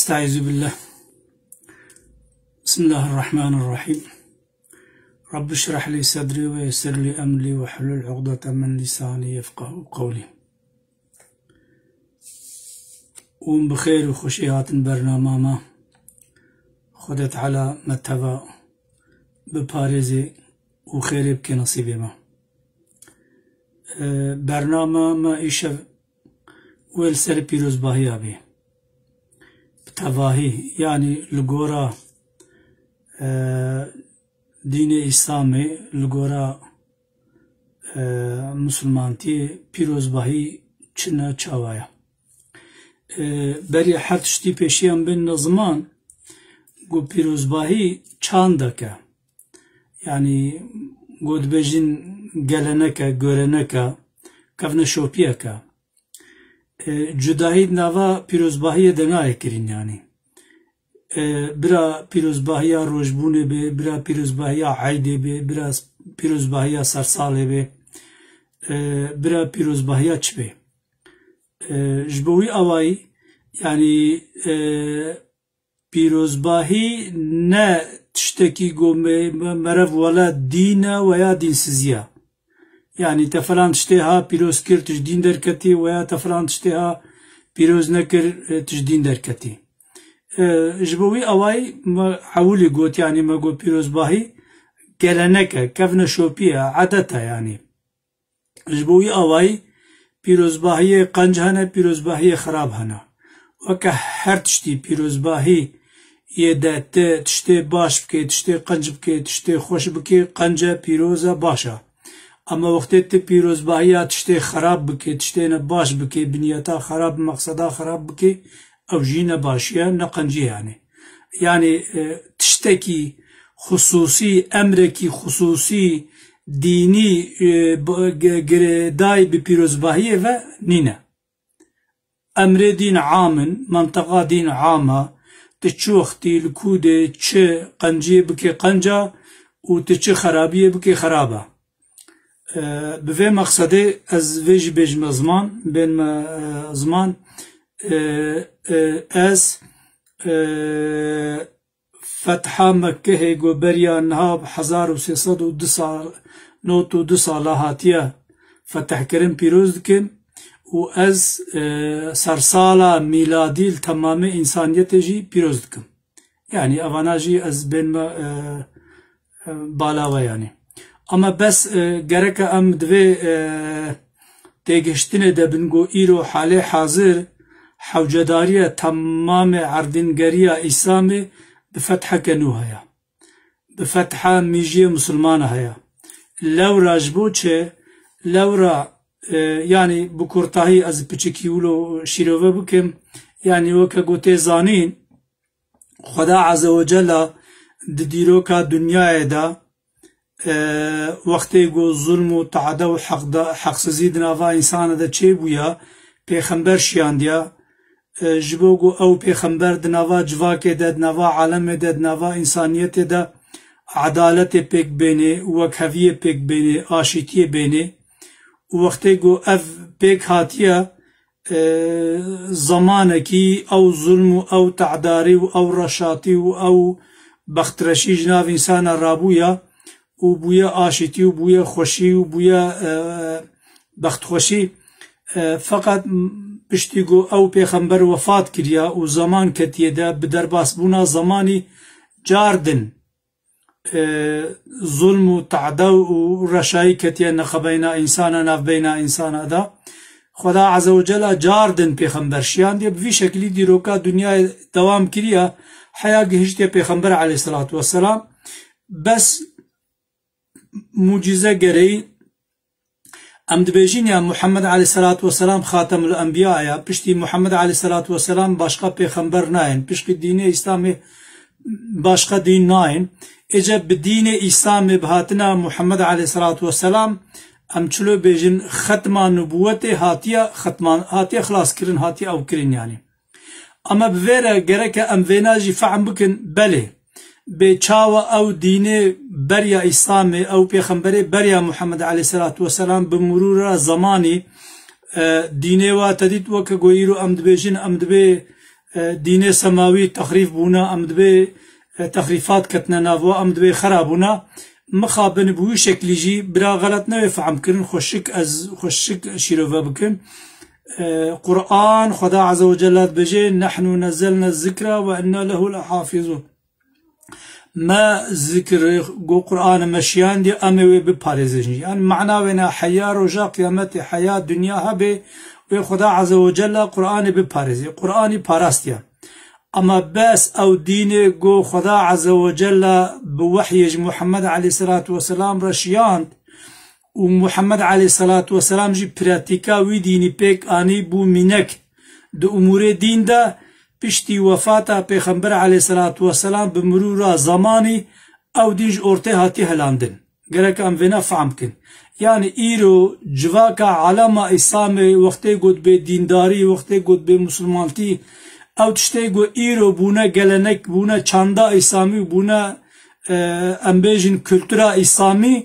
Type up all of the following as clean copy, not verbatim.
أستعيذ بالله. بسم الله الرحمن الرحيم. رب اشرح لي صدري ويسر لي أمري واحلل عقدة من لساني يفقه قولي. بخير وخشيات برنامج ما خدت على متبع بباريزي وخير بك نصيبي ما برنامج ما إيشا والسر بيروز باهي أبي بتواهي يعني لغورا دين إسلامي لغورا مسلمانتي بيروز باهي چنا چاوايا بري هر تشتي پیشيان بين زمان گو بيروز باهي چاندكا يعني گود بجين گلنكا گورنكا كفنا شوپيكا جداهي نوا پیروزباهی دنیای کرین یعنی برا پیروزباهی روزبونه به برا پیروزباهی عیده به برا پیروزباهی سرساله به برا پیروزباهی چه به جبوی آوای یعنی پیروزباهی نه تشتکی گومه مرف ولا دین و یا دینسیزیه يعني تفلان تشتيها بيروز كر تجدين دركتي ويا تفلان تشتيها بيروز نكر تجدين دركتي جبوي أواي ما حولي قوت يعني ما قو بيروز باهي كلنكا كفنا شوبيا عادتا يعني جبوي أواي بيروز باهي قنجهنا بيروز باهي خراب هنا وكا هر تشتي بيروز باهي يدات تشتي باش بكي تشتي قنج بكي تشتي خوش بكي قنجة بيروزة باشا اما وقتی تی پیروزباهی تشتی خراب بکی تشتی نباش بکی بنیتا خراب مقصدا خراب بکی او جی نباشیه نقنجی يعني تشتكي خصوصي امركي خصوصي ديني داي ببيروزباهي و نينا امر دين عام منطقة دين عامة تشوختي الكودة تش قنجي بكي قنجة و تش خرابية بكي خرابة بفي مقصدي از فيج بيجم زمان بين زمان از فتحة مكة بريا نهاب 1302 سال هاتيا فتح كرم بيروز دكن و از سرسالة ميلادي التمام إنسانية جي بيروز دكن يعني أفاناجي از بين بالاوه يعني اما بس گرک ام دوی تگشتنه ده بنگو ایرو حال حاضر حوجداری تمام عردنگری اسلام بفتح کنو هیا بفتح میجی مسلمان هیا لو راجبو چه لو را يعني بكورتاهي از بچكيولو شيروه بكم يعني وكا گوته زانين خدا عز وجل دديروكا دنيا دا وقتی گو ظلم و تعدی و حقسزی دناوا انسان دا چه بویا پیغمبر شیاندیا جبو گو او پیغمبر دناوا جواک دا دناوا عالم دا دناوا انسانیت دا عدالت پیک بینه وکهوی پیک بینه آشیتی بینه وقتی گو اف پیک هاتیا زمانکی او ظلم او تعداری او رشاتی او بخترشی جناو انسان رابویا و بویا آشتی و بویا خوشی و بویا بخت خوشی فقط پشتیگو او پیغمبر وفات کریا و زمان کتیه ده بدرباس بونا زمانی جاردن ظلم و تعدی و رشایی کتیه نخبینا انسانا نف بینا انسانا ده خدا عز و جل جاردن پیغمبر شیان ده بوی شکلی دیروکا دنیا دوام کریا حیا گهشتی پیغمبر علیه الصلاة والسلام بس معجزه گری ام دبیجین یا محمد علیه الصلاة والسلام خاتم الانبیاء یا پشتی محمد علیه الصلاة والسلام باشقا پیغمبر ناین پشتی دین اسلام باشقا دین ناین اجب دین اسلام بهاتنا محمد علیه الصلاة والسلام ام چلو بیجین ختم نبوت هاتیا خلاص کرن هاتیا او کرن یعنی اما بویره گرک ام ویناجی فعم بکن بله به چاو او دین بریا اسلام او پیغمبر بریا محمد علیه الصلاة والسلام بمرور زمانی دین و تدید وک گویرو ام دبیجن ام دبی دين سماوي تخريف بونا ام دبي تخريفات كتنا نافو ام دبي خرابونا مخابن بوي شكل جي برا غلط نه فهم كرن خوشك شيروفا بكن قرآن خدا عز وجل بجي نحن نزلنا الذكر وإنا له لحافظون ما ذكر جو قرآن مشيان دي أمي بباريزنجي يعني معناه ونا حياة رجاء قيامت حياة دنيا هبه وخدا عز وجل قرآن بباريزي قرآن باراستيا أما بس أو دين جو خدا عز وجل بوحي محمد عليه الصلاة والسلام رشيان ومحمد عليه الصلاة والسلام جي براتيكا وي ديني بيك آني بو منك دو أمور دين دا پشتی وفاتا پیغمبر علیه الصلاة والسلام بمرور زمانی او دیج اورته هاتی هلاندن گرک ام وینا فهم کن یعنی ایرو جواکا علامه اسلام وقتی گود به دینداری وقتی گود به مسلمانتی او تشتی گو ایرو بونا گلنک بونا چاندا اسلامی بونا امبیجن کلتورا اسلامی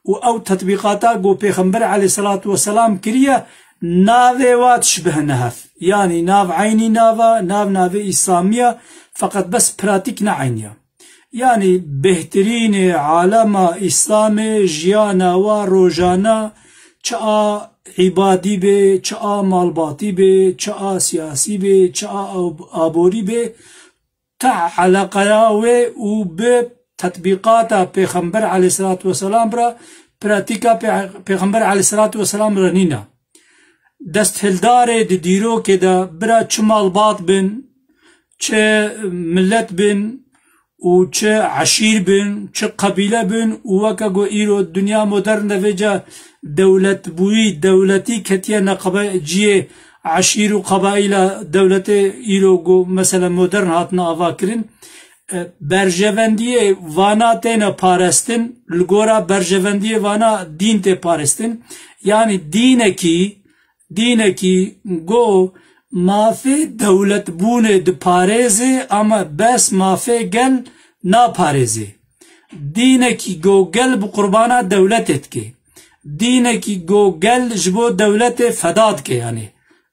و او تطبیقاتا گو پیغمبر علیه الصلاة والسلام کریه ناوی وات شبه نهف يعني ناف عيني ناف إسلامية فقط بس براتيك نعينيا يعني بهترين عالم إسلام جيانا وروجانا چا عبادي بي چا مالباتي بي چا سياسي بي چا آبوري بي تا علاقاوي و بتطبيقات پیغمبر عليه الصلاة والسلام برا براتيكا پیغمبر عليه الصلاة والسلام رنينا دست هلدار دیرو که دا برا چه مالبات بن چه ملت بن و چه عشیر بن چه قبیله بن و وکا گو ایرو دنیا مدرن دویجا دولت بوی دولتی کتیا نقبه جیه عشیر و قبائل دولت ایرو گو مثلا مدرن هاتنا آوا کرن برجوندی وانا تینا پارستن لگورا برجوندی وانا دین تی پارستن یعنی دینکی گو مافی دولت بونه د پاريزي اما بس مافي گل نا پاريزي دینکی گو گل بقربانا دولتت که دینکی گو گل جبو دولت فداد که يعني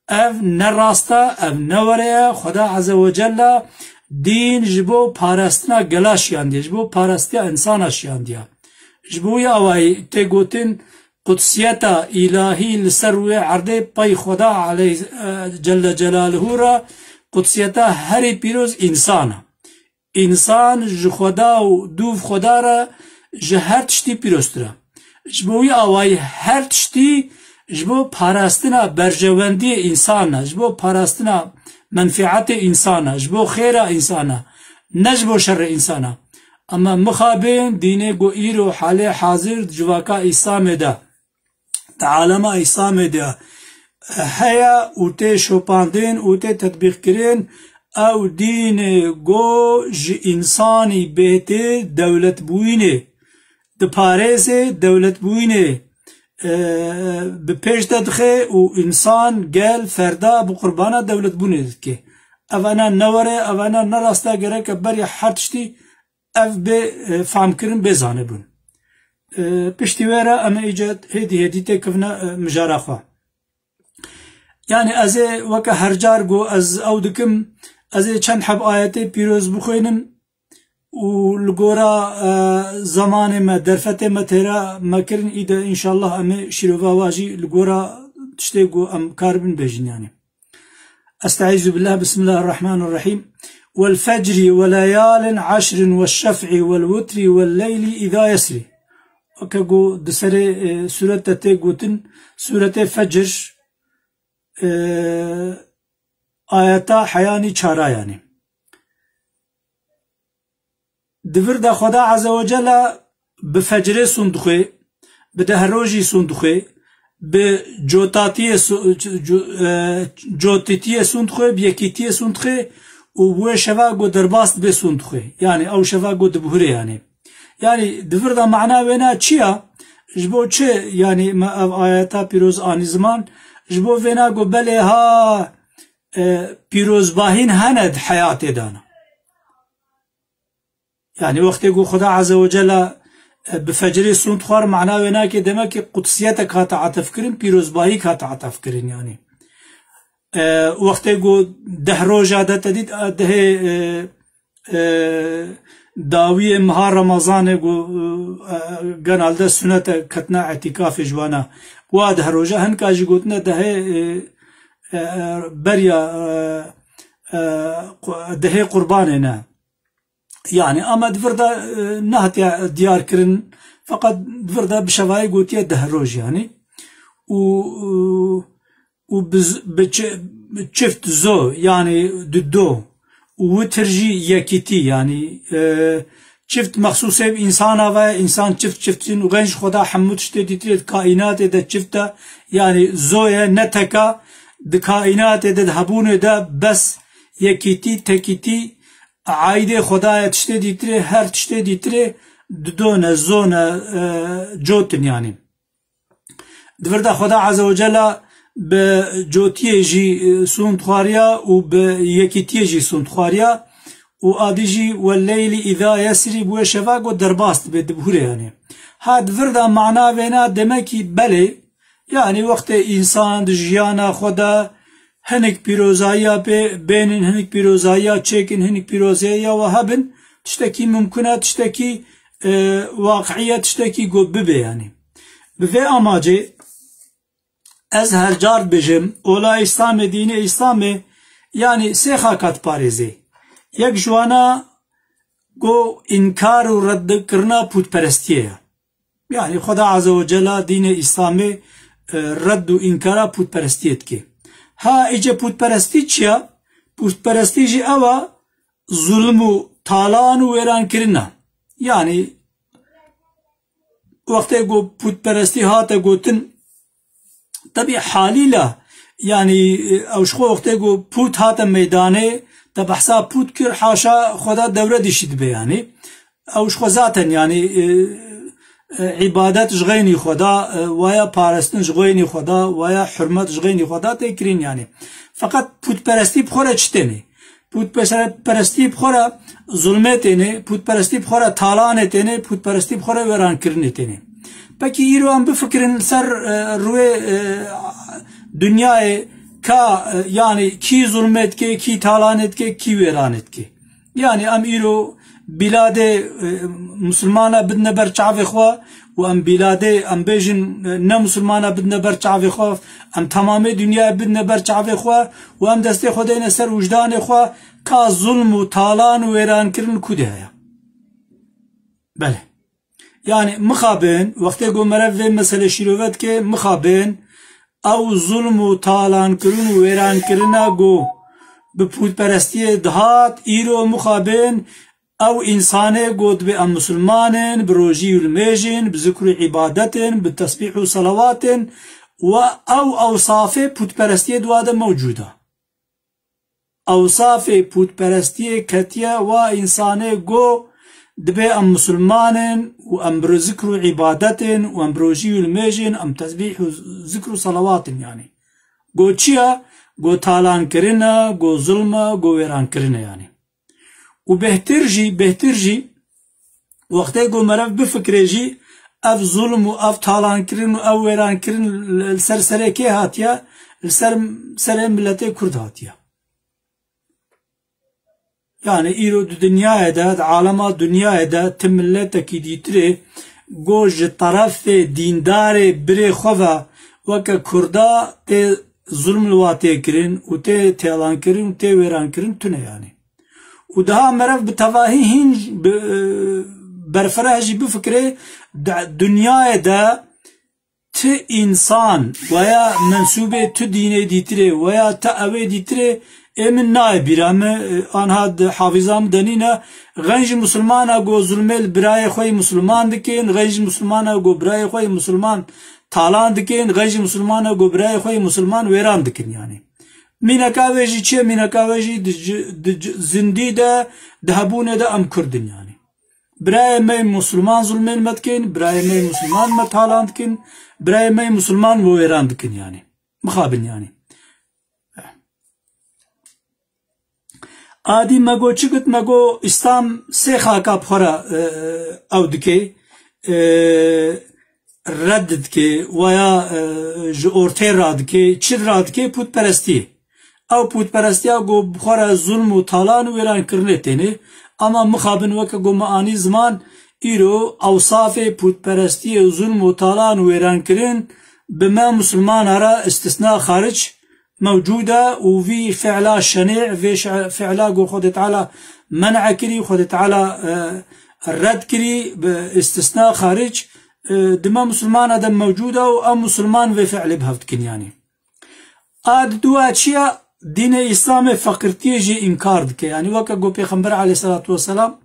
اف نراستا اف نوريا خدا عز وجل دين جبو پارستنا گلاش ياندي جبو پارستيا انسان شيانديا جبو يا واي تگوتن قدسيتا إلهي لسروي عرضي باي خدا عليه جل جلاله را قدسيتا هري بيروز انسان جخدا و دوف خدا را جهر تشتي بيروسترا جبوي آواي هر تشتي جبو پارستنا برجواندي انسانا جبو پارستنا منفعت انسانا جبو خير انسانا نجبو شر انسانا اما مخابين دينه گو ايرو حال حاضر جواكا اسلام ده تعالم اسلام ده هيا اوتي شوپاندين اوتي تطبيق كرين او دين گو ج انساني بهته دولت بوينه د پاريزه دولت بوينه بپیش دادخه و انسان گل فردا بقربانا دولت بونه دکه اوانا نوره اوانا نراستا گره که بری حدشتی اف به فهم کرن بزانه بون پشتی وره اما ایجاد هدی تکفنا مجارخوا يعني از وكا هرجار گو از او دکم از چند حب آیت پیروز بخوینم و لگورا زمان ما درفت ما ترى ما كرن إذا إن شاء الله أم شروفا واجي لگورا تشتيقو أم كاربن بيجن يعني أستعيذ بالله بسم الله الرحمن الرحيم والفجر وليال عشر والشفع والوتر والليل إذا يسري وكاقو دسري سورة تتيقوتن سورة فجر آياتا حياني چارا يعني دفر دا خدا عز وجل بفجر صندوقه بدهروجي صندوقه بجوتاتي جوتتي صندوقه بيكيتي صندوقه و شفا گو درباست به صندوقه يعني او شفا گو دبهره يعني دفر دا معناه وينا چيا جبو چه يعني ما آياتا پیروز آنی زمان جبو وينا گو بله ها پیروز باهين هند حيات دانا يعني وقت يقول خدا عز وجل بفجر سنت خوار معناه هناك دمك قدسيتك هات عطف كرين بيروز باهيك هات عطف كرين يعني وقتی گو 10 روزه ده تدید ده داوی مها رمضان گو گنال ده سنت کتنا اعتکاف جوانا و 10 روزه هنکاجی گوتنه ده بریا ده قربانه نه يعني اما دفردا نهت ديار كرن فقط دفردا بشواي قوتيا 10 روز يعني و بشفت زو يعني ددو وترجي يكيتي يعني شفت مخصوصة بإنسانة وإنسان شفتين وغنش خدا حمود شتيت كائنات ده شفته يعني زويا نتكا ده كائنات ده هبون ده بس يكيتي تكيتي عايده خدا تشتي ديتري هر تشتي ديتري دون زون جوتن يعني دفردا خدا عز وجل بجوتيه جي سون خواريا و بيكيتيه جي سون خواريا و اديجي والليل اذا يسري بو شفاق درباست بدبهره يعني هاد فردا معنا بينا دمكي بلي يعني وقت انسان دجيانا خدا هنك بيروزايا بينن هنك بيروزايا تشيكن هنك بيروزايا وهبن تشتكي ممكنة تشتكي واقعية تشتكي قببه يعني بفي اماجي از هر جار بجم اولا اسلام دين اسلام يعني سيخا كات باريزي يك جوانا قو انكار و رد کرنا پود پرستيه يعني خدا عز وجل دين اسلام رد و انكارا پود پرستيت كي ها ایجا پودپرستی چیا؟ پودپرستی جی اوا ظلم و تالان و ویران کرنا یعنی وقتی گو پودپرستی ها تا گوتن طبی حالیلا یعنی اوشخو وقتی گو پود ها تا میدانه تا بحثا پود کر حاشا خدا دوره دیشید به یعنی اوشخو ذاتن یعنی عبادت جغيني خدا ويا پارستن جغيني خدا ويا حرمت جغيني خدا تكرين يعني فقط پود پرستی بخوره چتنه پود پرستی بخوره ظلمتنه پود پرستی بخوره تالانتنه پود پرستی بخوره وران کرنتنه پکی ایرو هم بفکرن سر روی دنیای کا يعني كي ظلمت كي كي تالانت كي كي ويرانت كي يعني ام ايرو بلاد مسلمانة بدنا برچاوي خوا و ام بلاد ام بيجن نا مسلمانة بدنا برچاوي خوا ام تمام دنيا بدنا برچاوي خوا و ام دستي خدين سر وجدان خوا کا ظلم و تالان و ويران كرن كده بله يعني مخابن وقت يقول مرف مسألة شيروفت كي مخابن او ظلم و تالان کرن و ویران کرنا گو بپود پرستی دهات ایرو مخابن او انسانه گود به ام مسلمانن بروجی و المیجن بذکر عبادتن بتسبیح و صلواتن و او اوصاف پود پرستی دواده موجوده اوصاف پود پرستی کتیا و انسانه گو دبي ام مسلمانن و ام برذكر عبادتن و ام بروجي الميجن ام تسبيح ذكر صلوات يعني گو چيا گو تالان کرنا گو ظلم گو ويران کرنا يعني و بهتر جي وقتی گو مرف بفكر جي اف ظلم و اف تالان کرن و او ويران کرن السرسره كي هاتيا السر ملت كرد هاتيا يعني ايرو دنيا ده عالم دنيا ده تملتك ديتري گوج طرف دیندار بری خواه وکا کردا ته ظلم الواته کرن و ته تیلان کرن و ته ویران کرن تونه يعني و ده مرف بتواهی هنج برفره جی بفکره دنیا ده ته انسان ویا منصوبه ته دینه دیتره ویا ته اوه دیتره امن نای بیرامه آنها حافظام دنینا غنج مسلمان گو ظلمل برای خوی مسلمان دکین غنج مسلمان گو برای خوی مسلمان تالان دکین غنج مسلمان گو برای خوی مسلمان ویران دکین يعني مینکاویجی چه مینکاویجی زندی ده دهبونه ده ام کردن يعني برای می مسلمان ظلمل مدکین برای می مسلمان متالان دکین برای می مسلمان ویران دکین يعني مخابن يعني آدی مگو چکت مگو اسلام سه خاکا بخورا او دکه رد دکه ویا جورته را دکه چید را دکه پود پرستی او پوتپرستیا گو بخوره ظلم و تالان و ویران کرنه تینه اما مخابن وکا گو معانی زمان ایرو اوصاف پوتپرستی و ظلم و تالان و ویران کرن بما مسلمان هرا استثناء خارج موجودة وفي فعلا شنيع في فعلا قو خد تعالى منع كري خد تعالى الرد كري باستثناء خارج دما مسلمان هذا موجودة وأم مسلمان في فعل بهفتكن يعني آد دو أشياء دين الإسلام فقرتي جي إنكار دك يعني وكا قو بيخنبر عليه الصلاة والسلام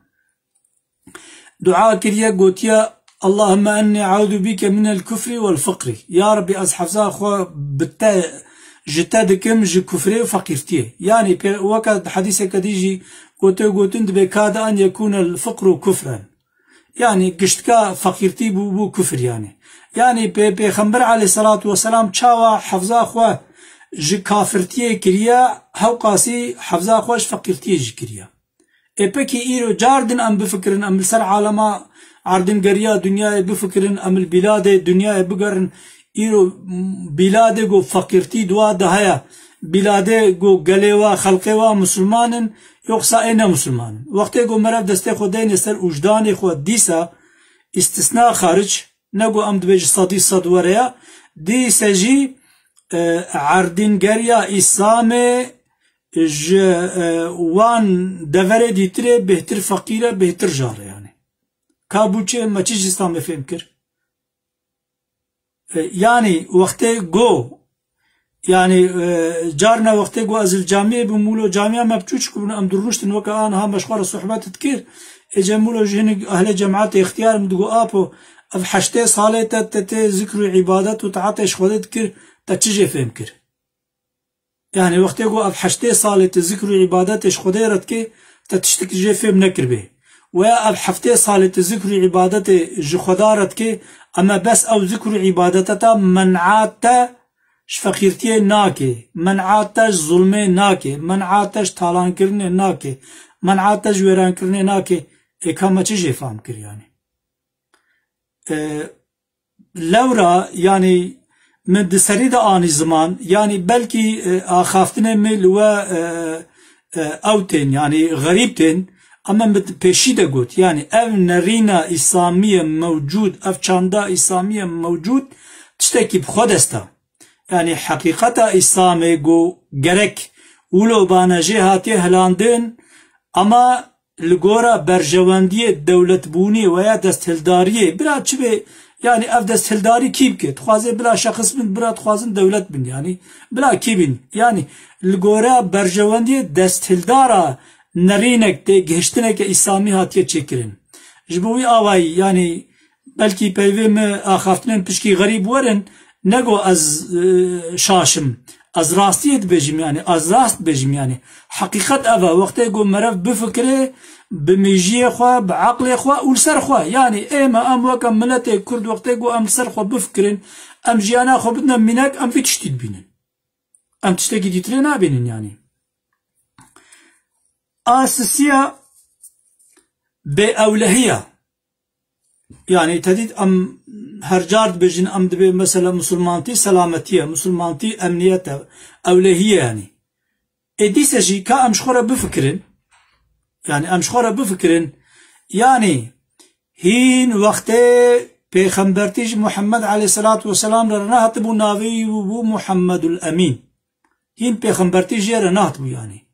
دعاء كريا قوتيا اللهم أني أعوذ بك من الكفر والفقر يا ربي أصحف خو بتا جتادكم جي كفري وفقرتي يعني وكا حديث كديجي قوتند بكاد أن يكون الفقر كفرا يعني قشتكا فقرتي بو كفر يعني بيخنبر عليه الصلاة والسلام تشاوا حفظا خو جي كافرتي كريا هاو قاسي حفظا خوش فقرتي جي كريا epeki iro cardin am bifkirin am ser alama ardin geriya dünyaya bifkirin am bilade dünyaya bigarin iro bilade go fakirti dua dahaya bilade go galeva halqeva musulmanin yoksa ene musulman vakti go merav deste khodayn ser ujdani khod disa istisna kharij nego am dbej sadi sadwaraya disa ji ardin geriya islame وان دفره دیتره بهتر فقیره بهتر جاره يعني کابوچه مچیش اسلام فهم کر يعني وقتی گو يعني جارنا وقتی گو از الجامعه بمولو جامعه مبچوش كبن ام درنشتن وكا آنها مشغول صحبات تذكير اجمولو جهن اهل جماعات اختيار مدقو آبو اف حشته صالة تتي ذكر عبادت وتعاطيش خودت كر تتشجي فهم كر يعني وقتی گو اب 8 سال ذکر عبادتش خدایرت که تتشتک جفم نکر به و اب 7 سال ذکر عبادت ج خدارت که اما بس او ذکر عبادتتا منعات فقیرتی ناکه منعات ظلم ناکه منعات تالان کرنے ناکه منعات ویران کرنے ناکه اکام چه جفام کر يعني لورا يعني من دسريد آني زمان يعني بلكي آخافتنا مل و أوتين يعني غريبتين أما بيشيدة قوت يعني أف نرينا إسلامية موجود أف چاندا إسلامية موجود تشتكي بخودستا يعني حقيقة إسلامي قو جرك ولو بانجي هاتي هلاندين أما لغورا برجواندية دولة بوني ويا دستهلدارية برا چبه يعني اف دستهلداري كيب كت خوازي بلا شخص بن برا خوازن دولت بن يعني بلا كيبن يعني الغورا برجواندي دستهلدارا نرينك تي گهشتنك اسلامي هاتيه چكرن جبوي اواي يعني بلكي بيوم اخافتن بشكي غريب ورن نگو از شاشم از راستيت بجم يعني از راست بجم يعني حقيقة افا وقت يقول مرف بفكره بميجيه خوا بعقل خوا والسر خوا يعني اما ام وكم ملتي كرد وقت يقول ام سر خوا بفكرن ام جيانا خوا بدنا منك ام في تشتيد بينن ام تشتكي ديترينا بينن يعني اساسية باولهية يعني تديد ام هرجارد بجن ام دبي مثلا مسلمانتي سلامتيه مسلمانتي امنيته اولهيه يعني اديس جي كا امشخره بفكرن يعني امشخره بفكرن يعني هين وقت پیغمبرتيج محمد عليه الصلاه والسلام رنات بو ناوي وبو محمد الامين هين پیغمبرتيج رنات بو يعني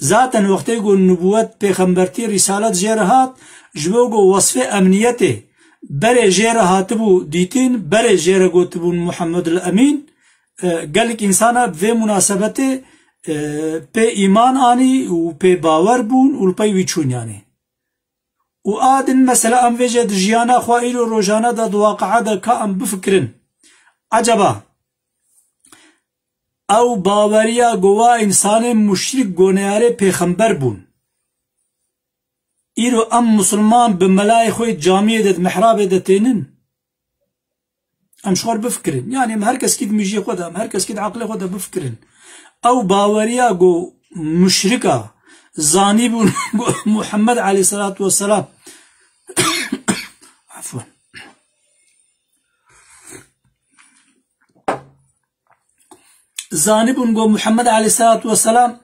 ذاتا وقت يقول نبوت پیغمبرتي رسالت جرهات جبوغو وصف امنيته بري جيرا هاتبو ديتين بري جيرا قوتبو محمد الأمين قالك إنسانا في مناسبته بي إيمان آني و بي باور بون و بي ويچون يعني و آدن مثلا ام وجد جيانا خوائلو روجانا دا دواقعا دا كا ام بفكرن عجبا او باوريا قوا إنسان مشرك قونياري پیغمبر بون إيرو أم مسلمان بملاي خوي جامعة دت محراب دتينن أم شغال بفكرن يعني هركس كيد ميجي خدا هركس كيد عقل خدا بفكرن أو باوريا جو مشركة زاني بون محمد عليه الصلاة والسلام عفوا زانبون گو محمد علیه الصلاة والسلام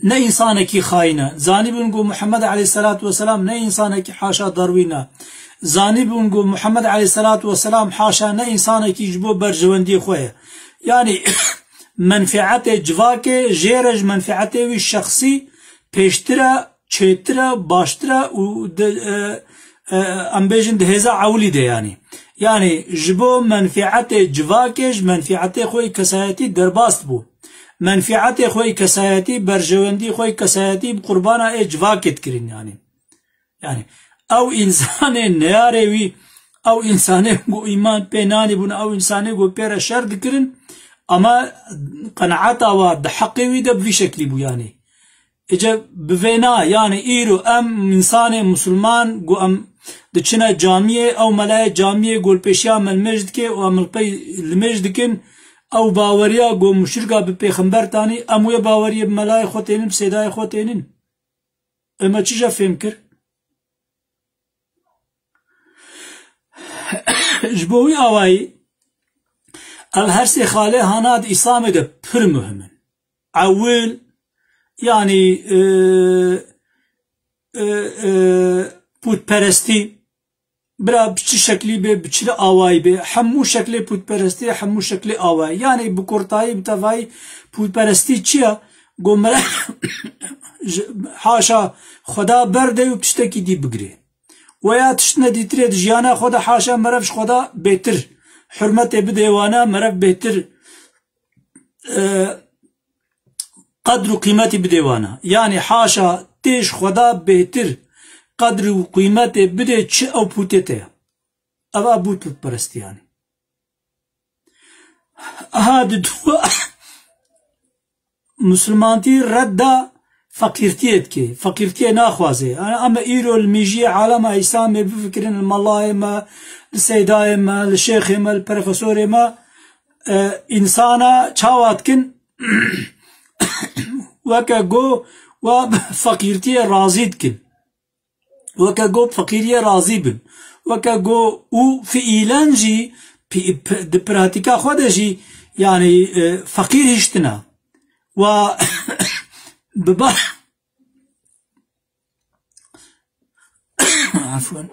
نه انسانکی خاینه، زانبون گو محمد علیه الصلاة والسلام نه انسانکی حاشا دروینه، زانبون گو محمد علیه الصلاة والسلام حاشا نه انسانکی جبو برجوندی خواه. یعنی منفعت جواکه جیرج منفعت وی شخصی پیشتره چیتره باشتره و ام بیجن دهزا عولی ده. یعنی جبو منفعت جواکش منفعت خوی کسایتی درباست بو، منفعت خوی کسایتی برجوندی خوی کسایتی قربانا جواکت کرین. یعنی او انسان نیاره وی او انسان گو ایمان پینانی بون او انسان گو پیر شرد کرن اما قناعتا و حقی وی ده بوی شکلی بو. اجا بفینا ایرو ام انسان مسلمان گو ام دچنا جامعه او ملای جامعه گل پیشیا من مجد که و عمل پی المجد کن او باوریا گو مشرکا به پیغمبر تانی اموی باوری ملای خوتینن سیدای خوتینن. اما چیجا فهم کر؟ جبوی آوائی الهرسی خاله هاناد اسلام ده پر مهمن. اول پودپرستی برا بچی شکلی به بچی آوایی به همو شکل پودپرستی همو شکل آوایی. بکرتایی بتوایی پودپرستی چیه؟ گمره حاشا خدا برده و پشتکی دی بگری و یا تشتنه دیتره جیانا خدا حاشا مرفش خدا بهتر حرمت بدیوانا مرف بهتر قدر و قیمتی بدیوانا. حاشا تیش خدا بهتر قدر و قیمت بده چه او پوتته اوا بود پرستی. اها دو مسلمانتی رد فقیرتیت که فقیرتی ناخوازه. اما ایرو المیجی عالم ایسامه بفکرین المالای ما السیدای ما الشیخ ما الپروفسور ما انسانا چاوات کن وکا گو و فقیرتی رازید کن وكا جو فقيرية راضي بن وكا جو و في إيلانجي دي براتيكا خودجي فقير هشتنا و ببا عفوا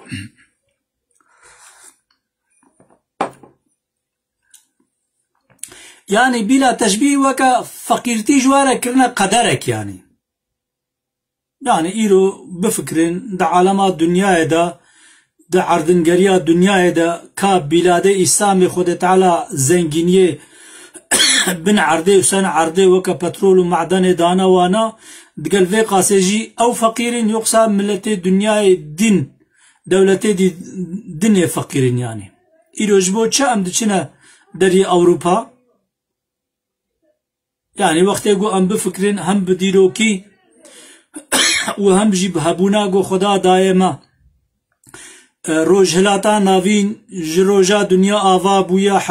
بلا تشبيه وكا فقيرتي جوارا كرنا قدرك. ایرو بفکرین دا عالمات دنیای دا عردنگریا دنیای دا که بلاد اسلام خود تعالی زنگینیه بن عرده و سن عرده وکا پترول و معدن دانا وانا دقل في قاسجي او فقيرين يقصى ملت دنياي دين دولتي دي دنيا فقيرين. ایرو جبو چه ام دچنا دری اوروپا وقتی گو ام بفکرین هم بدیرو کی و هم جی بهبونا گو خدا دائما روجهلاتا ناوین جروجا دنیا آوا بویا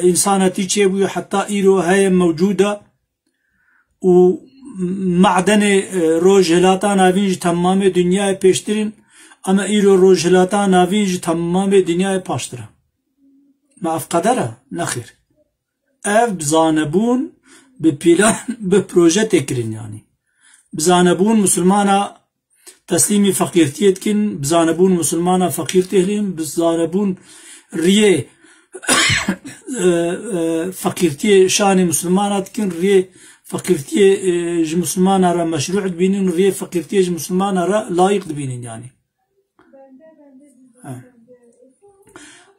انسانتی چه بویا حتی ایرو های موجوده و معدن روجهلاتا ناوین جی تمام دنیا پیشترین اما ایرو روجهلاتا ناوین جی تمام دنیا پاشتره ما افقدره نخیر اف بزانبون بپیلان بپروژه تکرین بزانبون مسلمانا تسليمي فقيرتيت كن بزانبون مسلمانا فقير تهلين بزانبون ريه فقيرتي شان مسلمانات كن ريه فقيرتي ج مسلمانا را مشروع بينين ريه فقيرتي ج مسلمانا را لايق بينين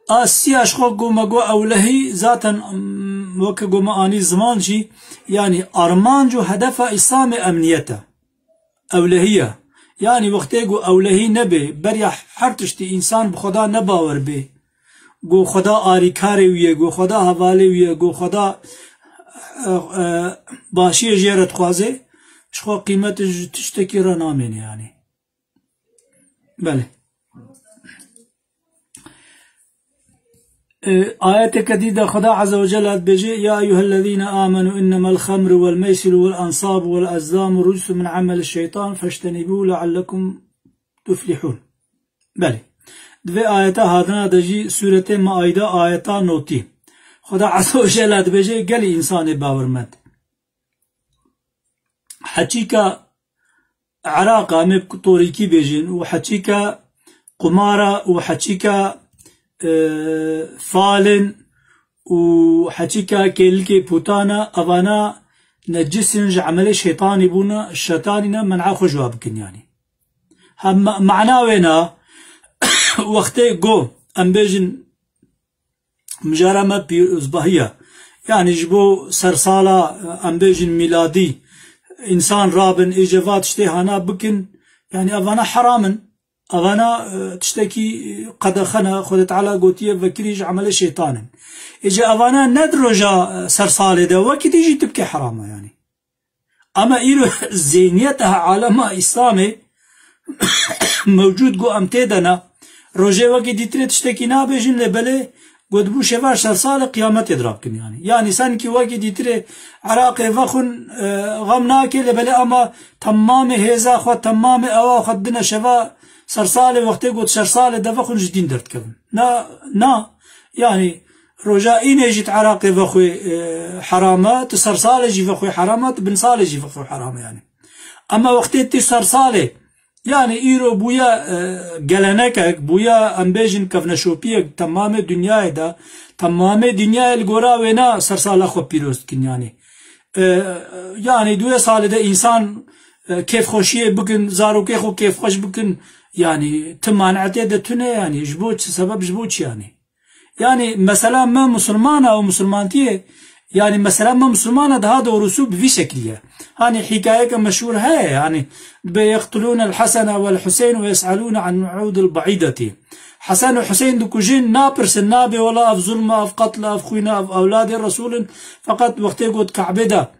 آسيا اشخو قوما قو اولهي ذاتا وكا قوما اني زمان جي ارمان جو هدف اسلام امنيته اولهيه وقتی گو اولهی نبه بریا هر تشتی انسان بخدا نباور به گو خدا آریکاره ویه گو خدا حواله ویه گو خدا باشی جیرت خوازه شخوا قیمت تشتکی را نامینه بله آيات كديدة خدا عز وجل بجي يا أيها الذين آمنوا إنما الخمر والميسر والأنصاب والأزلام رجس من عمل الشيطان فاجتنبوه لعلكم تفلحون. بله دوی آياتا هادنا دجي سورة مائدة آياتا نوتي خدا عز وجل دبجي قالي إنسان باورمند حكيكا عراقة مب طوريكي بيجين وحكيكا قمارة وحكيكا فالن وحكيكا كيلكي بوتانا أفانا نجسنج عمل شيطاني بونا الشيطاننا منع خجوا بكن يعني هم معناه وينا وقتي جو أم بيجن مجرمة بيزبهية يعني جبو سرسالة أم بيجن ميلادي إنسان رابن إجابات اشتهانا بكن يعني أفانا حراما أفانا تشتكي قد خنا خدت على قوتية فكريج عمل شيطان إجا أفانا ندرجا سرسالة ده وكي تيجي تبكي حراما يعني أما إيرو زينيتها عالم إسلامي موجود قو أمتدنا روجي وكي ديتري تشتكي نابجن لبلي قد بو شفاش سرسالة قيامت يدرابكن يعني سانكي وكي ديتري عراقي فخن غمناكي لبلي أما تمام هيزا خو تمام أوا خدنا شفا سرسالة وقتي قد سرسالة دفخن جدين درت كفن نا يعني رجاء نجت عراقي فخوي حرامات سرسالة جي فخوي حرامات بنصالة جي فخوي حرام يعني أما وقتي تي سرسالة يعني إيرو بويا جلنكك بويا أمبيجن كفنشوبيك تمام الدنيا دا تمام الدنيا الجورا وينا سرسالة خو بيروست كن يعني دوية سالة ده إنسان كيف خوشية بكن زارو كيخو كيف خوش بكن يعني تمانعته ده تونه يعني جبوش سبب جبوش يعني مثلا ما مسلمانة أو مسلمانتية يعني مثلا ما مسلمانة ده هذا ورسوب في شكلية هاني حكاية مشهور هاي يعني بيقتلون الحسن والحسين ويسألون عن نعود البعيدة حسن وحسين دكوجين نابرس النابي ولا أف ظلمة أف قتل أف خوينا أف أولاد الرسول فقط وقت يقول كعبدة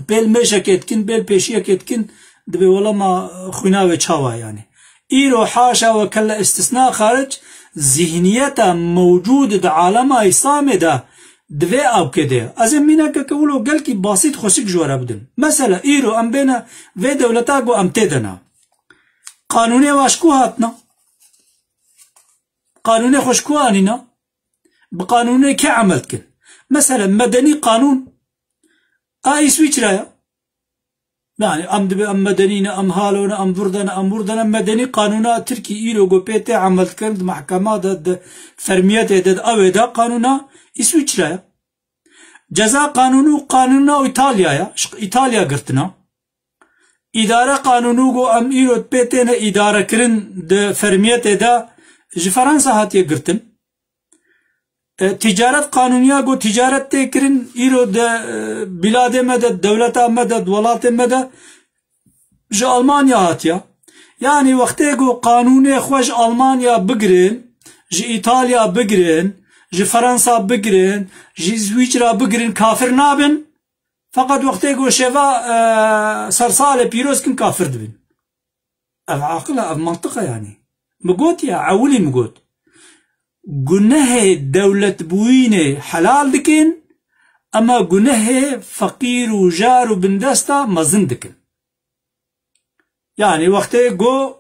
بيل ميشا كيتكن بيل بيشيا كيتكن دبي ولا ما خوينا ويتشاوا يعني إيرو حاشا وكلا استثناء خارج ذهنيته موجود ده عالم إسلامي ده دوی او كده ازم مينا كقولو قال كي بسيط خوشك جوارا بدن مثلا ايرو ام بينا في دولتا جو ام تدنا قانوني واشكو هاتنا قانوني خوشكو انينا بقانوني كي عملتكن مثلا مدني قانون اي سويتشرايا يعني ام مدنينا ام هالونا ام بردنا مدني قانونا تركي ايرو جو بيتي عملتكن محكمه ضد فرميات ضد اودا قانونا İsviçre ceza kanunu İtalya ya İtalya gırtına idare kanunu go am irot petene idare kirin de fermiyete da Fransa hatiye gırtın ticaret kanuniya go ticaret te kirin iro de bilademe de devlete me de dolateme me de Almanya hatiye yani vakti go kanuni xoş Almanya bigirin İtalya bigirin جي فرنسا بقرن جي سويسرا بقرن كافر نابن فقط وقتي قو شفا سرسالة بيروس كن كافر دبن اف عاقلة اف منطقة يعني مقوت يا عولي مقوت قناه دولة بوينة حلال دكن اما قناه فقير وجار وبندستا مزن دكن يعني وقتي قو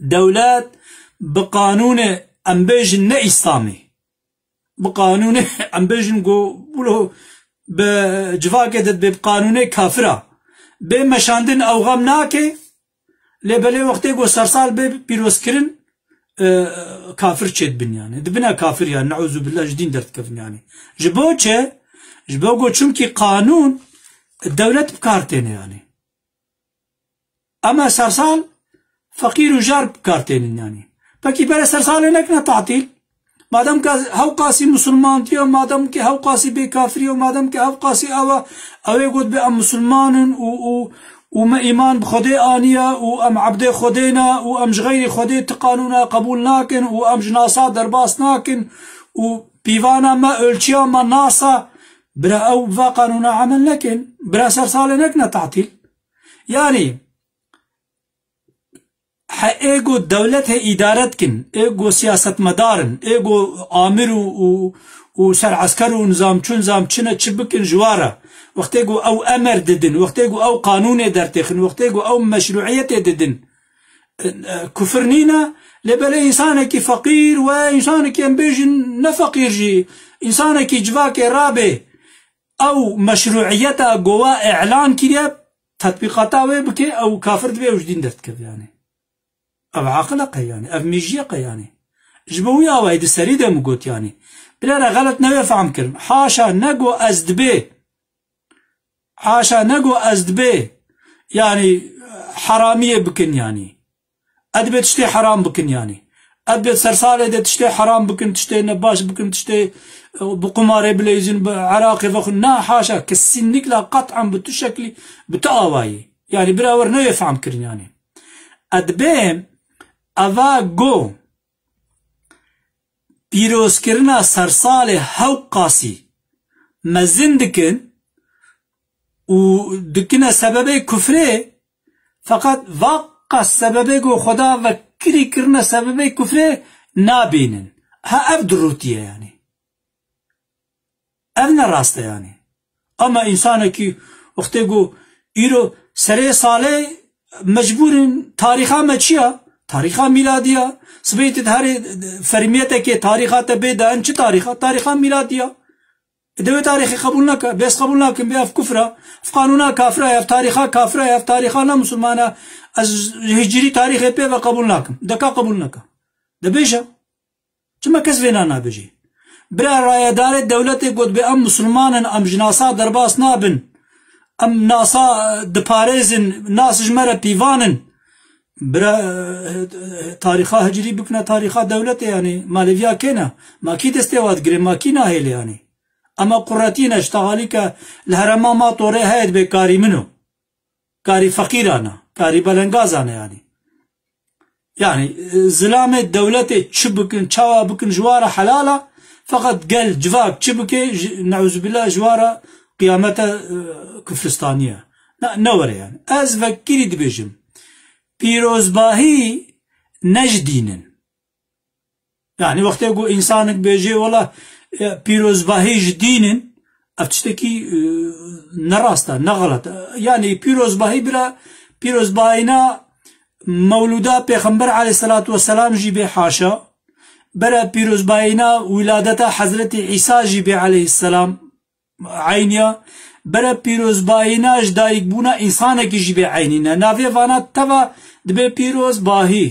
دولات بقانون ام بيجن نا اسلامي بقانون ام بيجن جو بلو بجفاكه بقانون كافره بمشاندن او غمناكي لبلي وقتي جو سرسال بيروسكرن كافر تشد بن يعني دبنا كافر يعني نعوذ بالله جدين درت كفن يعني جبوجو چونكي قانون الدولة بكارتين يعني اما سرسال فقير وجار بكارتين يعني فكي برا سرسالة نكنا تعطيل مادام که هاو قاسي مسلمان تيو مادام که هاو قاسي بكافري ومادام که هاو قاسي اوه قد بأم مسلمان وما إيمان بخدي آنية وأم عبد خدينا وأم غير خدي تقانونا قبول ناكن وأم جناسا درباس ناكن وبيوانا ما ألشيا ما ناسا برا أو فا قانونا عمل لكن برا سرسالة نكنا تعطيل يعني ايجو دولتها ادارتكن ايجو سياست مدارن ايجو امر و سر عسكر و نظام چون نظام چنه چبكن جواره وقتيجو او امر ددن وقتيجو او قانون درتخن وقتيجو او مشروعية ددن كفرنينا لبلا إنسانك فقير وإنسانك ينبيجن نفقير جي إنسانك جواك رابي أو مشروعيته جوا إعلان كده تطبيقاته وبكي أو كافر تبي وجدين دتك يعني أو عقلك يعني أو ميجيك يعني جبويا وايد السريدة مقوت يعني بلا غلط نوي فهم كرم حاشا نقو أزدبي حاشا نقو أزدبي يعني حرامية بكن يعني أدبي تشتي حرام بكن يعني أدبي سرسالة دي تشتي حرام بكن تشتي نباش بكن تشتي بقماري بليزن بعراقي فخن نا حاشا كالسنك لا قطعا بتشكلي بتقاواي يعني براور نوي فهم كرن يعني أدبي أذا جو پیروز کرنا سرسال هاو قاسی مزن دکن و دکن سبب کفره فقط واقع سبب کو خدا و کری کرنا سبب کفره نابینن ها اف دروتیه يعني اف نراسته يعني اما انسان کی وقتی گو ایرو سره ساله مجبورن تاریخا مچیا تاريخا ميلادية سبيت هاري فرميتك تاريخات بيدا انش تاريخا ميلادية دو تاريخي قبولنا بس قبولنا كم بيها في كفرة في قانونا كافرة في تاريخا كافرة في تاريخا لا مسلمانا هجري تاريخي بيها قبولناكم دكا قبولناك دبيشا كما كسبنا انا بيجي برا راية دار الدولة قد بأم مسلمانا ام جناسا درباس نابن ام ناسا دباريزن ناس جمرة بيفانن برا تاريخا هجري بكنا تاريخا دولة يعني ماليفيا كنا ما كي تستواد قري ما كي ناهيل يعني اما قراتينا اشتغاليك الهرما ما طوري هايد بكاري منو كاري فقيرانا كاري بلنغازانا يعني زلامة دولة تشبكن تشاوا بكن جوارة حلالة فقط قال جفاك تشبكي نعوذ بالله جوارة قيامتها كفرستانية نور يعني از فكري دبيجم پیروزباهی نجدینن يعني وقت يقول إنسانك بيجي والله پیروزباهی جدینن افتشتكي نراستا نغلط يعني پیروزباهی برا پیروزباهینا مولودا پیغمبر عليه الصلاة والسلام جيبه حاشا برا پیروزباهینا ولادتا حضرت عيسى جيبه عليه السلام عينيا برا پیروزباهینا جدایک بونا انسانك جيبه عينينا نافي وانا توا دبي پیروزباهی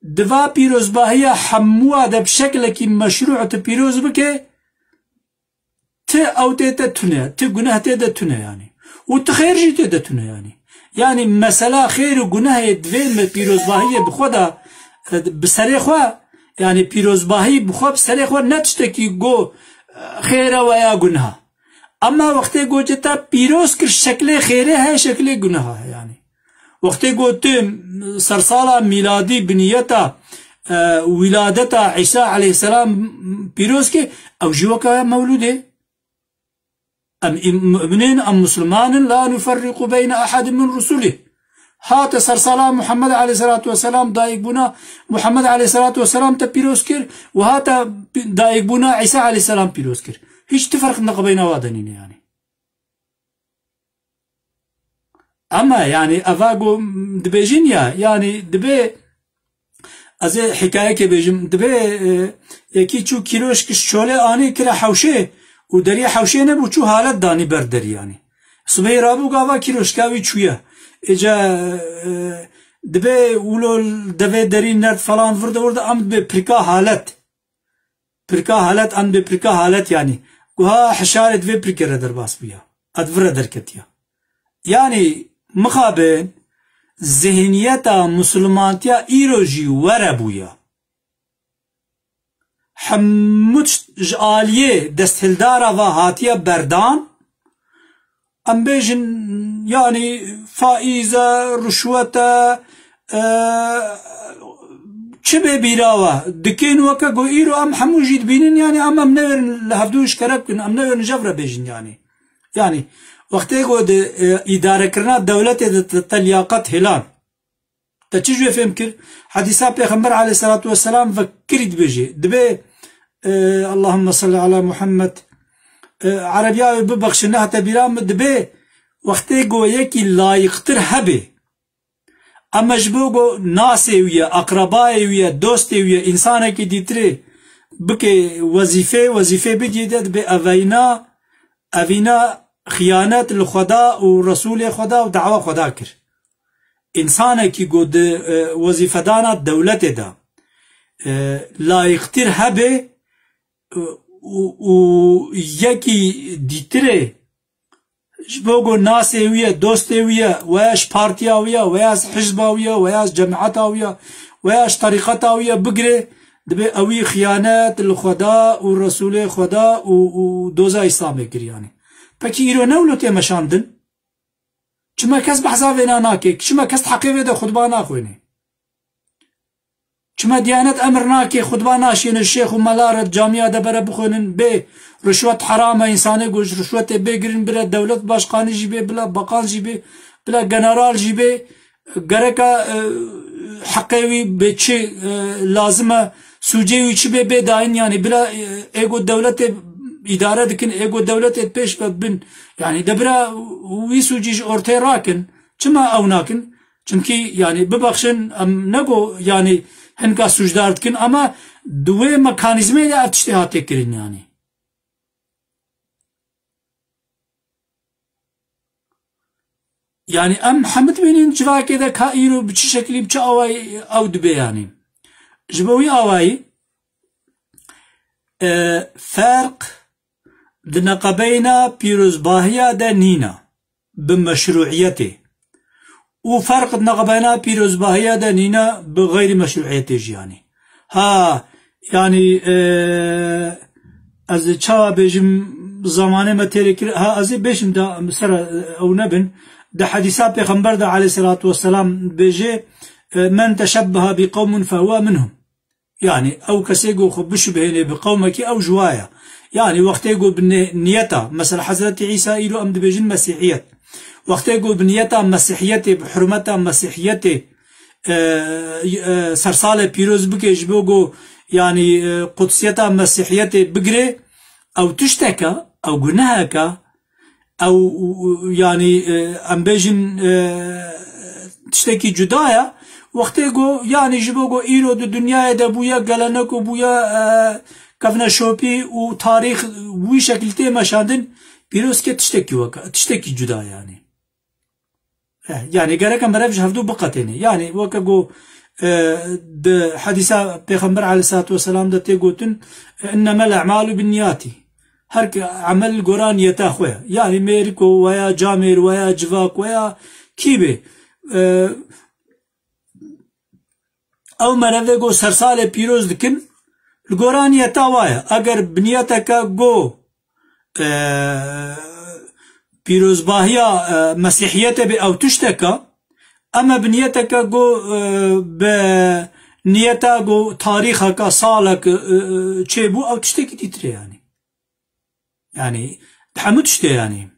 دوا پیروزباهی حموه ده بشكل كي مشروع تبيروز بكي ت او تتونه ت گناه تتونه يعني وتخير جي تتونه يعني مسألة خير وگناه دوين پیروزباهی بخودا بسريخوا يعني پیروزباهی بخوا بسريخوا نتشتكي گو خيره ويا گناه اما وقت گو جتا پیروز کر شكل خيره ہے شكل گناه ہے يعني وقتی گوته سرسالة ميلادي بنيتا ولادتا عيسى عليه السلام بيروز كي او جوكا مولوده ام مؤمنين ام مسلمان لا نفرق بين احد من رسله هات سرسالة محمد عليه الصلاة والسلام دايق بنا محمد عليه الصلاة والسلام تبيروز كر وهات دايق بنا عيسى عليه السلام بيروز كر هيش تفرق بين وادنين يعني اما يعني افاقو دبيجينيا يعني دبي از حكايه كي بيجم دبي يكي چو كيلوش كشوله اني كلا حوشه ودري حوشه نبو چو حالت داني بردر يعني صبي رابو غاوا كيلوش كاوي چويا اجا دبي ولو دبي دري نرد فلان ورد ام ببركا حالت ام ببركا حالت يعني وها حشاره دبي بركه درباس بيا ادفر دركتيا يعني مخابن ذهنيتا مسلمانتيا ايروجي وربويا حمد جاليه دستهلدارا وهاتيا بردان ام بيجن يعني فائزة رشوة چبه بيراوا دكين وكا قو ايرو ام حمو جيد بينين يعني ام منور لهفدوش كربكن ام منور نجفر بيجن يعني وقتی گود اداره کرنا دولت تلیاقت هلان تچجو فهم کر حدیثا پیغمبر علیه الصلاة والسلام فکرید بجی دبی اللهم صل على محمد عربیا ببخشنه تبیرام دبی وقتی گو یکی لایقتر هبه اما جبوغو ناسي ويا اقربائي ويا دوستي ويا انسانك ديتري بكي وظيفه بجيدت بأفينا خيانات الخدا ورسول خدا ودعوة خدا كر انسانك قد وظيفه دانا دولت دا لا يختر هبه و يكي ديتري جبوغو ناسي ويا دوستي ويا وياش بارتيا ويا وياش حزبا ويا وياش جماعتا ويا وياش طريقتا ويا بقري دبي اوي خيانات الخدا والرسول خدا ودوزا اسلامي كرياني پاكي ايرو نولو تي مشاندن چما كس بحثا وينا ناكي چما كس حقيقه ده خطبه ناخويني چما ديانت امر ناكي خطبه ناشين الشيخ وملارة جامعه ده بره بخونن بي رشوت حرامه انساني گوش رشوت بگرين بلا دولت باشقاني جيبي بلا بقان جيبي بلا جنرال جيبي گركا حقيوي بچي لازمه سوجي وچي بي داين يعني بلا ايگو دولت اداره دكن ايگو دولت پیش بن يعني دبرا وي سوجيش اورتي راكن چما او ناكن چونكي يعني ببخشن ام نگو يعني هنكا سوجدار دكن اما دوي ميكانيزمي ده اتشتهات كرين يعني يعني ام حمد بينين جوا كده كايرو بچي شكلي بچ اواي او دبي يعني جبوي اواي فرق دنقبينا بيروزباهيا دا نينا بمشروعيته وفرق دنقبينا بيروزباهيا دا نينا بغير مشروعيته يعني ها يعني از چاوا بيجم زمانه ما تركر ها از بيجم دا مسر او نبن دا حديثات پیغمبر دا عليه الصلاة والسلام بيجي من تشبه بقوم فهو منهم يعني او كسيقو خبش بهني بقومك او جوايا يعني وقت يقول بنيته مثلا حضرت عيسى إلو أمد بيجن مسيحية وقت يقول بنيته مسيحيته بحرمته مسيحيته سرسالة بيروز بكي جبوغو يعني قدسيته مسيحيته بقري أو تشتكى أو جناهك أو يعني أم بيجن تشتكي جدايا وقت يقول يعني جبوغو إلو دو دنيا دا بويا قلنكو بويا كفنا شوبي وتاريخ وي شكلتي مشاندن بيروز كي تشتكي جدا يعني قالك مرافج هفدو بقتيني يعني وكاقو حديثة بيغمبر عليه الصلاة والسلام دا تيقوتن إنما الأعمال بالنياتي هرك عمل قران يتاخويا يعني ميركو ويا جامير ويا جفاك ويا كيبي او مرافجو سرسالة بيروز دكن القرانية تاوايا اگر بنيتك جو بيروزباهية مسيحيته بي او تشتكى اما بنيتك جو بنيتا جو تاريخك صالك تشيبو او تشتكي تتري يعني بحمد تشتي يعني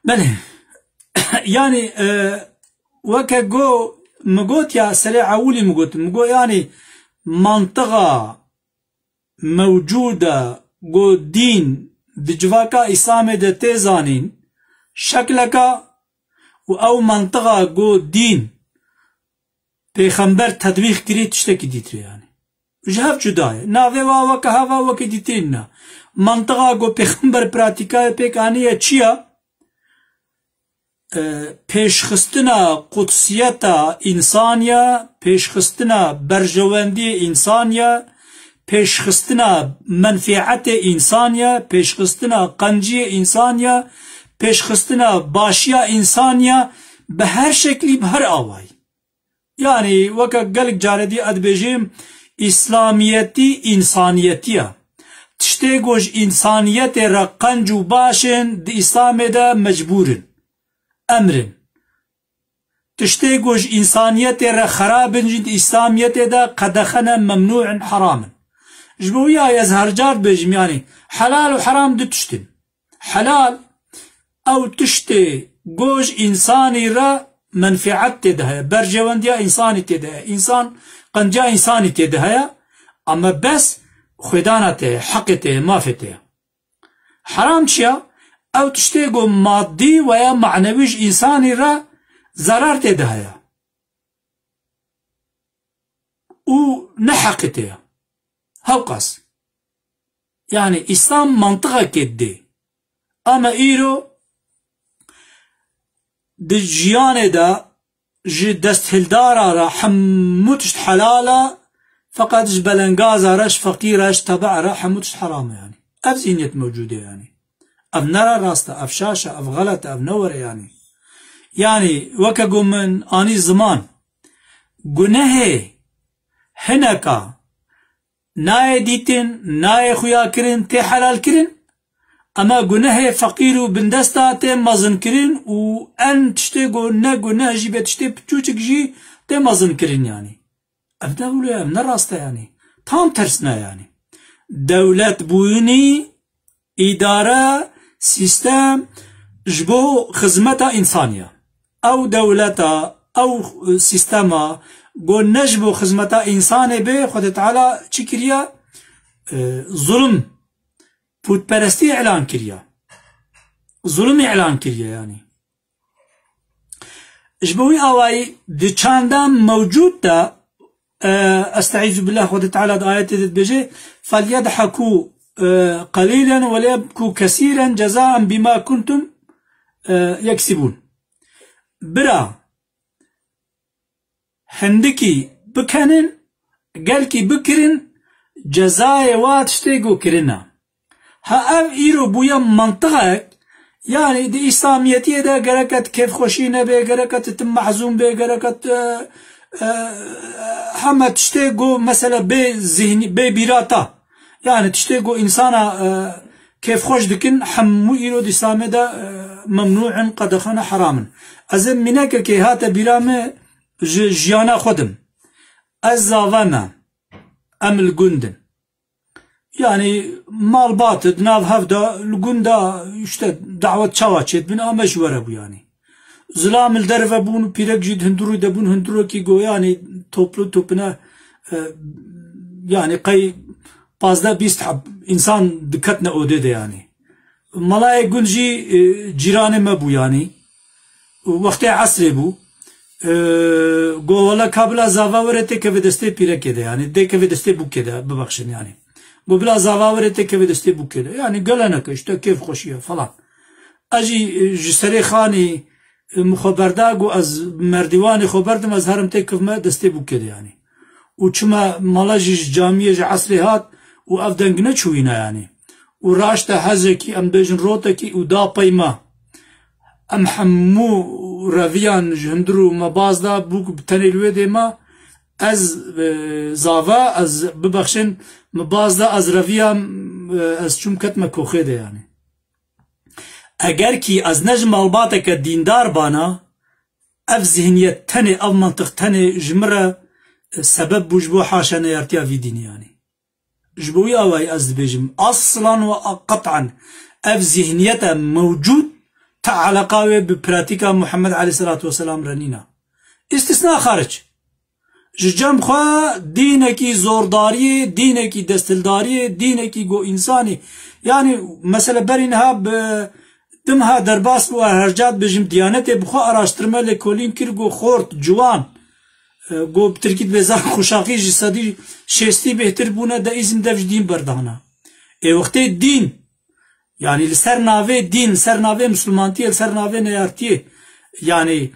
بله يعني وكا جو مقوت يا سريع اولي مقوت يعني منطقة موجودة جو دين دجواكا إسلام دا تيزانين شكلكا او منطقة جو دين پیغمبر تدویق کری تشتكي ديتري يعني جهاف جداية ناوه واوكا هوا وكي ديتريننا منطقة جو پیغمبر پراتيكا پیکانية چيا پیشخستنا قدسیتا انسانیا پیشخستنا برجواندی انسانیا پیشخستنا منفعت انسانیا پیشخستنا قنجی انسانیا پیشخستنا باشیا انسانیا به هر شکلی به هر آوای يعني وكا قالك جاردي ادبجيم اسلاميتي انسانيتيا تشتيقوش انسانيت رقنجو باشن دي اسلام دا مجبورن امرن تشتيقوش انسانيت خرابن جد اسلاميت دا قدخنا ممنوع حرام جبويا يزهر جار بجم يعني حلال وحرام دو تشتن حلال او تشتي قوش انساني را منفعت تدهيا برجوانديا انساني تدهيا انسان قنجا انساني تدهيا اما بس خدانته حقته مافته حرام چيا او تشتيقو مادي ويا معنويش انساني را zarar tê heye û neheqê tê ye hewqas yani İslam mantıqekê dê ama îro di jiyanê de ji desthildara re hemû tişt helala fakat ji belengaza re ji feqîra ji tebe'a re hemû tişt heram e yani ev zihniyet mevcud e yani ev nere rast e ev şaş e ev xelet e ev newere yani yani weke got min anî ziman gunehê hineka nayê dîtin nayê xuya kirin tê helal kirin ama gunehê feqîr û bindesta tê mezin kirin û en tiştê got ne guneh jî bê tiştê piçûçik jî tê mezin kirin yani ev ne wilo ev ne rast e yani tam tersine yani dewlet bûyînî îdare sîstem ji bo xizmeta însanî ew dewleta ew sîstema got ne ji bo xizmeta însanê bê Xwedê Teala çi kiriye zulm putperestî elan kiriye zulm elan kiriye yani ji bo wî awayî di çanda mewcûd de estaizu billah Xwedê Teala di ayetê de dibêje felyedhekû قليلا وليبكوا كثيرا جزاء بما كنتم يكسبون برا هندكي بكنن قالكي بكرن جزاء واتشتيقو كرنا ها اف ايرو بويا منطقك يعني دي اسلاميتي دا قركت كيف خوشينا بي قركت تم محزون بي قركت حما تشتيقو مثلا بي ذهني بي بيراتا يعني تشتيقو إنسانا كيف خوش دكن حمو إيرو دي سامي دا ممنوع قد خانا حراما أزم منك كي هاتا برامي جيانا خودم الزافانا أم الجندن يعني مال باطد ناف هفدا الجندا يشتد دعوة شواتشت من أمش وربو يعني زلام الدرفة بونو بيرك جيد هندرو دبون هندرو كي جو يعني توبلو توبنا يعني قي fazla bist insan dikkatine ödedi yani. Malaya günci ciranime bu yani. Vakti asri bu. Govala kabla zavavrete ke vedeste pire kede yani. De ke vedeste bu kede bebakşın yani. Bu bila zavavrete ke vedeste bu kede. Yani gelene ki işte keyif hoşuyor falan. Aji jisere khani muhaberda go az merdivani haberdim az harim tekfme deste bu kede yani. Uçma malajij camiye asrihat و اف دنگ نچوینا يعني و راشتا حزكي ام بيجن روتكي و دا پيما ام حمو رافيان جندرو ما بازدا بوك بتنيلوه ديما از زاوا از ببخشن ما بازدا از رافيان از چومكت ما كوخه ده يعني اگر كي از نجم الباتك ديندار بانا اف ذهنيت تني اف منطق تني جمره سبب بوجبو حاشا نيارتيا في دين يعني جبوي أواي أزدبيجم أصلا وقطعا أف ذهنيته موجود تعلقاوي ببراتيكا محمد عليه الصلاة والسلام رنينا استثناء خارج جم خوا دينكي زورداري دينكي دستلداري دينكي جو إنساني يعني مثلا برينها دمها درباس وهرجات بجم ديانته بخوا أراشترما لكولين كيرجو خورت جوان گو بترکید بزار خوشاقی جسدی شستی بهتر بونه دا izin devj din berdana وقتی دین yani لسر ناوه دین سر ناوه مسلمانتی لسر ناوه نیارتی yani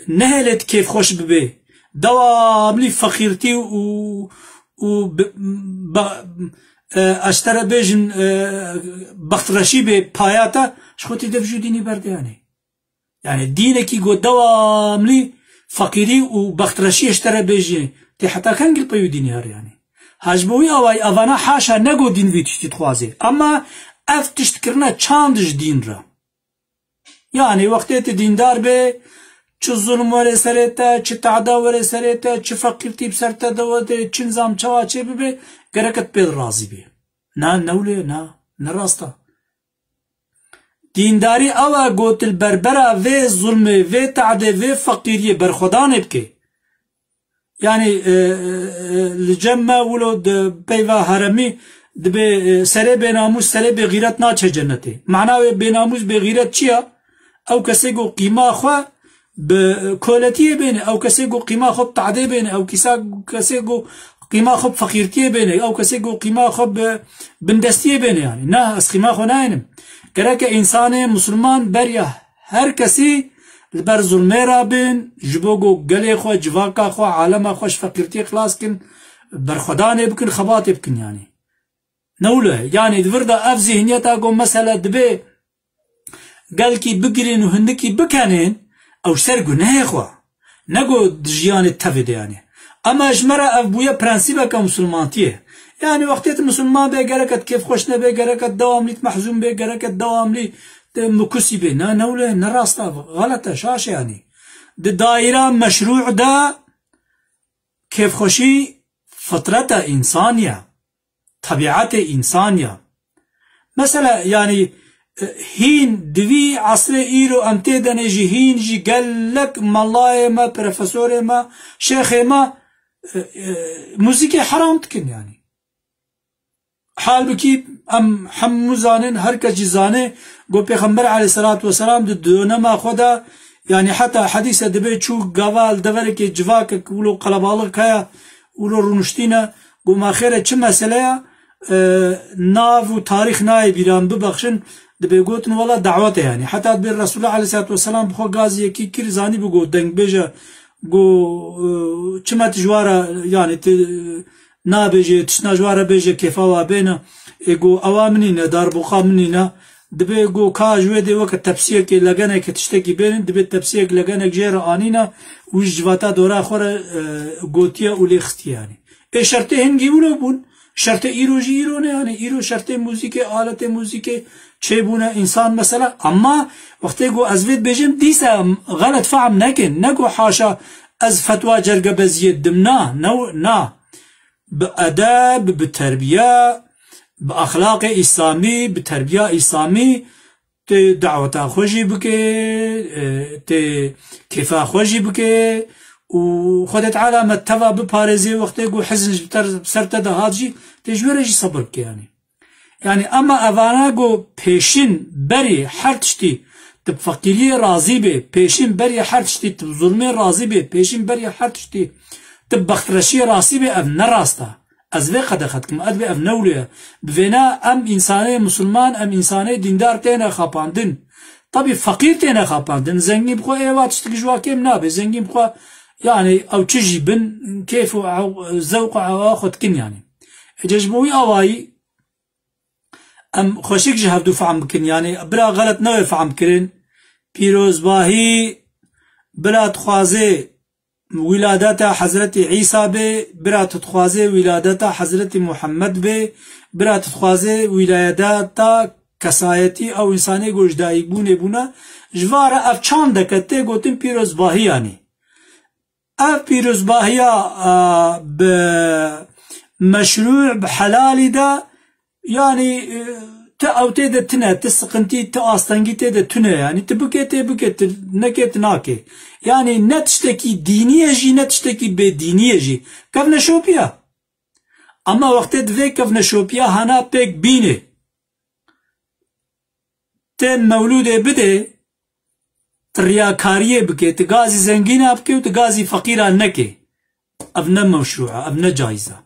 نهلت كيف خوش ببه دواملی فقیرتی و اشتره بیجن بخترشی به پایاتا شخوتی devj dini برده yani dine ki go دواملی فقيري وبخترشي اشترى بيجي تي حتى كان قل بيو ديني هر يعني هاجبوي أواي أفانا حاشا نقو دين في تشتي تخوازي أما أف تشتكرنا چاندش دين را يعني وقتت ديندار بي چه ظلم وره سريتا چه تعدا وره سريتا چه فقيرتي بسرتا دوته چه نظام چوا چه بي گركت بيل رازي بي نا نولي نا نراستا دینداری اوا گوتل بربرا و ظلم و تعده و فقیری برخودان بکه yani لجمع ولو بيوا هرمي دبي سري بناموس سري بغيرت ناچه جنتي معناه بناموس بغيرت چيا او کسی گو قیمه خو بكولتيه بينه أو كسيقو قيمة خب تعدي بينه أو كسيقو قيمة خب فقيرتيه بينه أو كسيقو قيمة خب بندستيه بينه يعني نا اس قيمة خو ناينم كراك إنسان مسلمان بريا هر كسي البر ظلمي رابن جبوغو قلي خو جواكا خو عالم خوش فقيرتي خلاص كن برخداني بكن خباتي بكن يعني نوله يعني دفردا اف ذهنيتا قو مسألة دبي قال كي بقرين وهندكي بكانين او سرقو نهيخوا نقو دجيان التفيد يعني اما اجمرا اف بويا برانسيبا كمسلمانتيه يعني وقتيت مسلمان بي قركت كيف خوشنا بي قركت دوام لي محزون بي قركت دوام لي مكسي بي نوله نراستا غلطة شاش يعني دائرة مشروع دا كيف خوشي فطرة إنسانية طبيعة إنسانية مثلا يعني هين دوي عصر إيرو أمتدن جي هين جي قال لك ملاي ما بروفيسور ما شيخ ما موسيقى حرام تكن يعني حال بكي ام حمو زانن هر کجی زانه گو پیغمبر علیه الصلاة والسلام دونه ما خدا يعني حتى حديث دبي شو قوال دبرك جواك ولو قلبالك كيا ولو رونشتينا قو ما خيره چه مسألة ناف و تاريخ ناي بيران ببخشن دبي قوتن ولا دعوته يعني حتى دبي الرسول عليه الصلاة والسلام بخو غازي كي كيرزاني بقو دنگ بيجا قو چما تجوارا يعني نابجي تشنا جوارا بيجا كيفاوا بينا ايقو اوامنينا داربوخا منينا دبي قو كاجوه دي وقت تبسير كي لغانك تشتكي بين دبي تبسير لغانك جيرا آنينا وش جواتا دورا خورا قوتيا وليختي يعني اي شرطي هنگي ولو بون شرط ايرو جي ايرو يعني ايرو شرط موسيقى آلت موسيقى چه بونا انسان مثلا اما وقتی قو ازوید بيجم ديسا غلط فهم نكن نقو حاشا از فتوى جرگا بزيد دمنا نا بأداب بتربية بأخلاق إسلامي بتربية إسلامي دعوة خوشي بكي كيفا خوشي بكي وخدت تعالى متفا ببارزي وقت يقول حزن بسرطة ده هاتجي تجورجي صبر بكي يعني أما أفانا قو بيشين بري حرتشتي تبفقيري راضي بي بيشين بري حرتشتي تبظلمي راضي بي بيشين بري حرتشتي تبخترشي راسي بي أبنى راستا أزوي قد أخدكم أدبي أبنوليا بفنا أم إنساني مسلمان أم إنساني ديندار تينا خاباندن طبي فقير تينا خاباندن زنگي بخوا ايوات تشتكجوا كيم نابي زنگي بخوا يعني أو تجي بن كيف أو زوق أو أخدكن يعني ججبوي أواي أم خوشيك جهبدو فعم بكن يعني بلا غلط نوي فعم كرين بيروز باهي بلا تخوازي ولادت حضرت عيسى بي برا تتخوازي ولادت حضرت محمد بي برا تتخوازي ولادت كسايتي او انساني گوشدائی بونه بونه جوارا اف چاند دکته گوتن پیروز باهی يعني اف پیروز باهی بمشروع بحلال دا يعني او تيدا تنا تسقنتي تاستنجي تيدا تنا يعني تبكي نكت ناكي يعني نتشتكي دينية جي نتشتكي بدينية جي كفنا شوبيا اما وقت دفي كفنا شوبيا هنا بيك بيني تن مولود بده ترياكاريه بكي تغازي زنگينه بكي وتغازي فقيره نكي ابنا مشروعه ابنا جايزه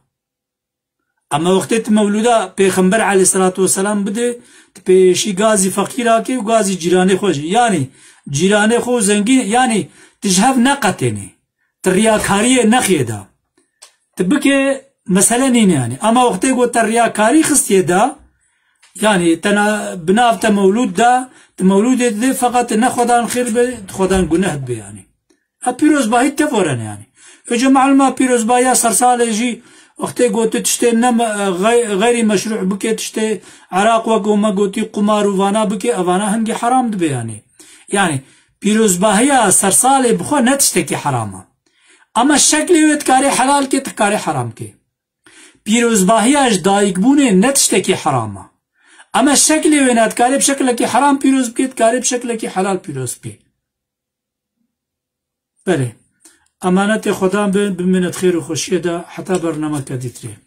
اما وقت مولودا پیغمبر علیه الصلاة والسلام بده پیشی غازی فقیره که و غازی جیرانه خوش يعني جیرانه خو زنگین يعني تجهب نقتني ترياكاريه نخيدا تبكي مثلا يعني اما وقت يقول ترياكاري خستي دا يعني تنا بنافت مولود دا مولود ده فقط نخدان خير به خدان گناه به يعني پیروز باهی تفورن يعني جماعه ما پیروز بایا سرسال جي وقتی گوته تشته نم غیر مشروع بکه تشته عراق و گوما گوتی قمار و وانا بکه اوانا هنگی حرام دبه يعني پیروزباهی سرسال بخو نتشته که حرامه اما شکلی وید کاری حلال که تکاری حرام که پیروزباهی اش دایگ بونه نتشته که حرامه اما شکلی وید کاری بشکل که حرام پیروز بکید کاری بشکل که حلال پیروز بکید بله امانت خدا بمنت خير وخشيه ده حتى برنامج كديتري